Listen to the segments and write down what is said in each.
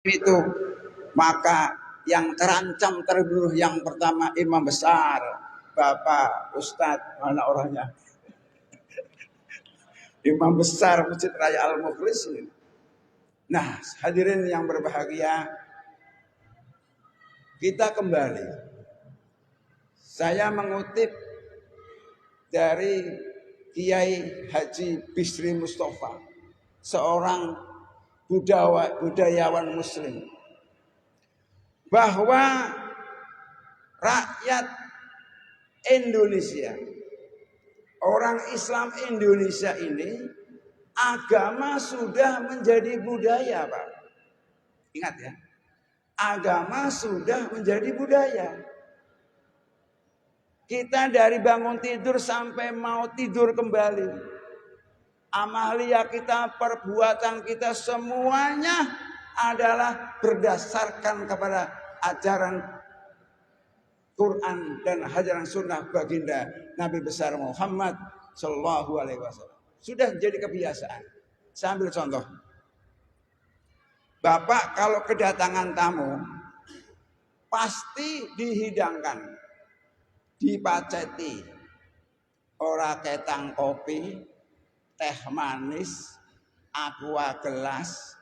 itu, maka yang terancam terbunuh yang pertama imam besar, Bapak Ustadz, mana orangnya? Imam besar Masjid Raya Al-Mukhlis. Nah, hadirin yang berbahagia, kita kembali. Saya mengutip dari Kiai Haji Bisri Mustafa, seorang budayawan muslim, bahwa rakyat Indonesia, orang Islam Indonesia ini, agama sudah menjadi budaya, Pak. Ingat ya, agama sudah menjadi budaya. Kita dari bangun tidur sampai mau tidur kembali, amalia kita, perbuatan kita, semuanya adalah berdasarkan kepada ajaran Quran dan ajaran sunnah baginda Nabi besar Muhammad Shallallahu Alaihi Wasallam. Sudah jadi kebiasaan. Saya ambil contoh. Bapak kalau kedatangan tamu pasti dihidangkan, dipaceti, ora ketang kopi, teh manis, aqua gelas,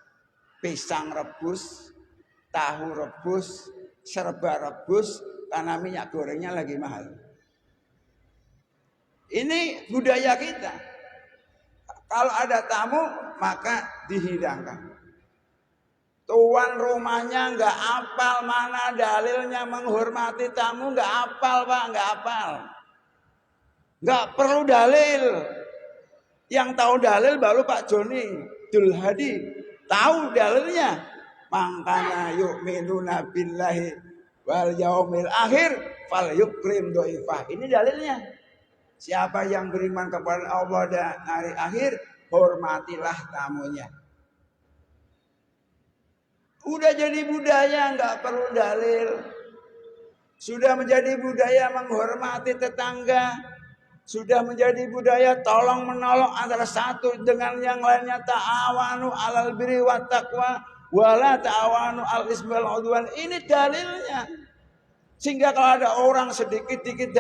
pisang rebus, tahu rebus, serba rebus, karena minyak gorengnya lagi mahal. Ini budaya kita. Kalau ada tamu maka dihidangkan. Tuan rumahnya nggak apal mana dalilnya menghormati tamu, nggak apal, Pak, nggak apal. Nggak perlu dalil. Yang tahu dalil baru Pak Joni Dul Hadi, tahu dalilnya. Makanya yu'minuna billahi wal yaumil akhir fal yukrim doifah. Ini dalilnya. Siapa yang beriman kepada Allah dan hari akhir, hormatilah tamunya. Udah jadi budaya, nggak perlu dalil. Sudah menjadi budaya menghormati tetangga. Sudah menjadi budaya tolong menolong antara satu dengan yang lainnya. Ta'awanu alal birri wat taqwa wala ta'awanu al ismi wal udwan. Ini dalilnya. Sehingga kalau ada orang sedikit-dikit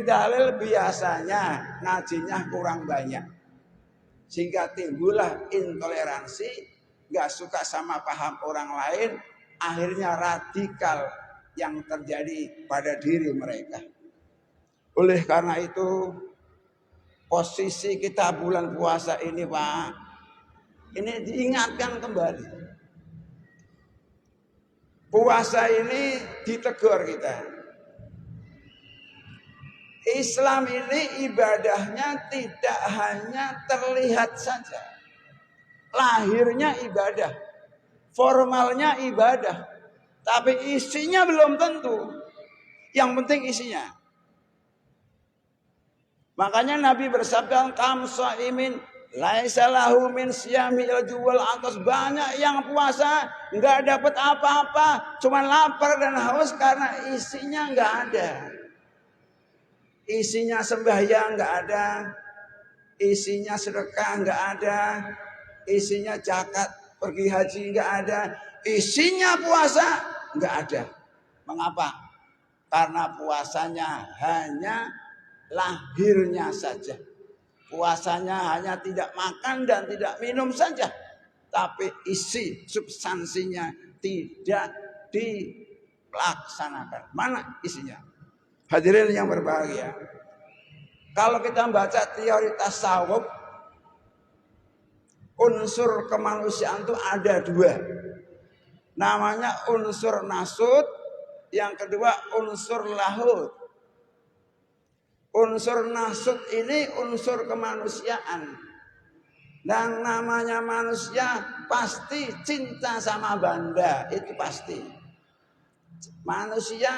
dalil biasanya ngajinya kurang banyak. Sehingga timbullah intoleransi, gak suka sama paham orang lain, akhirnya radikal yang terjadi pada diri mereka. Oleh karena itu, posisi kita bulan puasa ini, Pak, ini diingatkan kembali. Puasa ini ditegur kita. Islam ini ibadahnya tidak hanya terlihat saja. Lahirnya ibadah, formalnya ibadah, tapi isinya belum tentu. Yang penting isinya. Makanya Nabi bersabda, kam shaimin laisa lahu min siyamil juwal atas. Banyak yang puasa nggak dapat apa-apa, cuma lapar dan haus karena isinya nggak ada. Isinya sembahyang nggak ada, isinya sedekah nggak ada, isinya zakat, pergi haji nggak ada, isinya puasa nggak ada. Mengapa? Karena puasanya hanya lahirnya saja. Puasanya hanya tidak makan dan tidak minum saja, tapi isi substansinya tidak dilaksanakan. Mana isinya? Hadirin yang berbahagia, kalau kita baca teori tasawuf, unsur kemanusiaan itu ada dua. Namanya unsur nasut, yang kedua unsur lahut. Unsur nasut ini unsur kemanusiaan. Dan namanya manusia pasti cinta sama banda, itu pasti. Manusia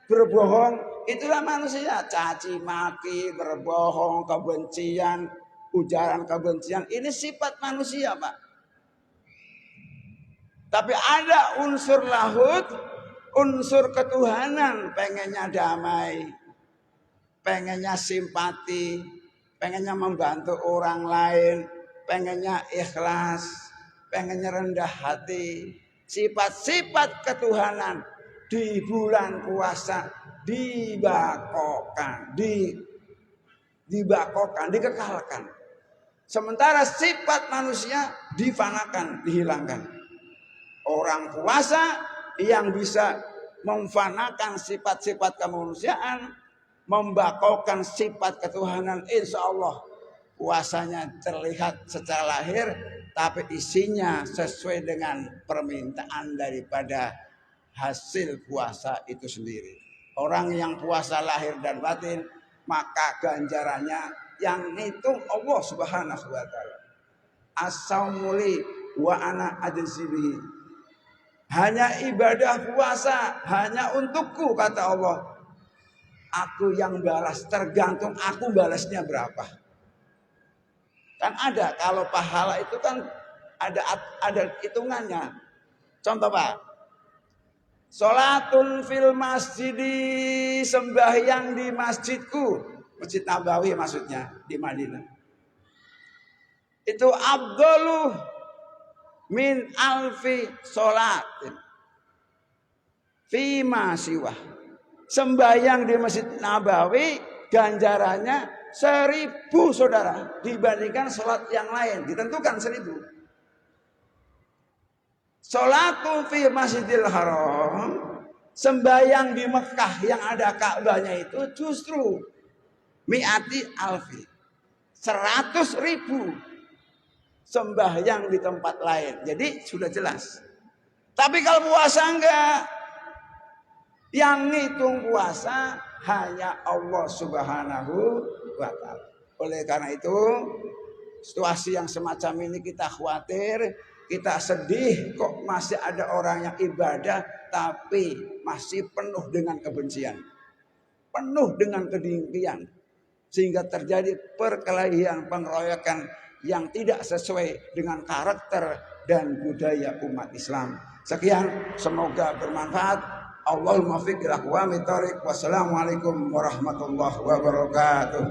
berbohong, itulah manusia. Caci maki, berbohong, kebencian, ujaran kebencian, ini sifat manusia, Pak. Tapi ada unsur lahut, unsur ketuhanan, pengennya damai, pengennya simpati, pengennya membantu orang lain, pengennya ikhlas, pengen rendah hati. Sifat-sifat ketuhanan di bulan puasa dibakokan, dikekalkan. Sementara sifat manusia difanakan, dihilangkan. Orang puasa yang bisa memfanakan sifat-sifat kemanusiaan, membakokan sifat ketuhanan, insya Allah puasanya terlihat secara lahir, tapi isinya sesuai dengan permintaan daripada hasil puasa itu sendiri. Orang yang puasa lahir dan batin, maka ganjarannya yang ngitung Allah Subhanahu wa taala. As-saumuli wa ana ajzibihi. Hanya ibadah puasa hanya untukku, kata Allah. Aku yang balas, tergantung aku balasnya berapa. Kan ada, kalau pahala itu kan ada hitungannya. Contoh Pak, sholatun fil masjidi, sembahyang di masjidku, Masjid Nabawi maksudnya, di Madinah. Itu afdalu min alfi sholatin fima siwah. Sembahyang di Masjid Nabawi ganjarannya 1000 saudara dibandingkan sholat yang lain, ditentukan 1000. Sholatul fi Masjidil Haram, sembahyang di Mekah yang ada Ka'bahnya itu justru mi'ati alfi, 100.000 sembahyang di tempat lain. Jadi sudah jelas. Tapi kalau puasa enggak, yang ngitung puasa hanya Allah Subhanahu wa ta'ala. Oleh karena itu, situasi yang semacam ini kita khawatir, kita sedih kok masih ada orang yang ibadah tapi masih penuh dengan kebencian, penuh dengan kedengkian, sehingga terjadi perkelahian, pengeroyokan yang tidak sesuai dengan karakter dan budaya umat Islam. Sekian, semoga bermanfaat. Allahumma fiqh ila aqwamit thoriq. Wassalamualaikum warahmatullahi wabarakatuh.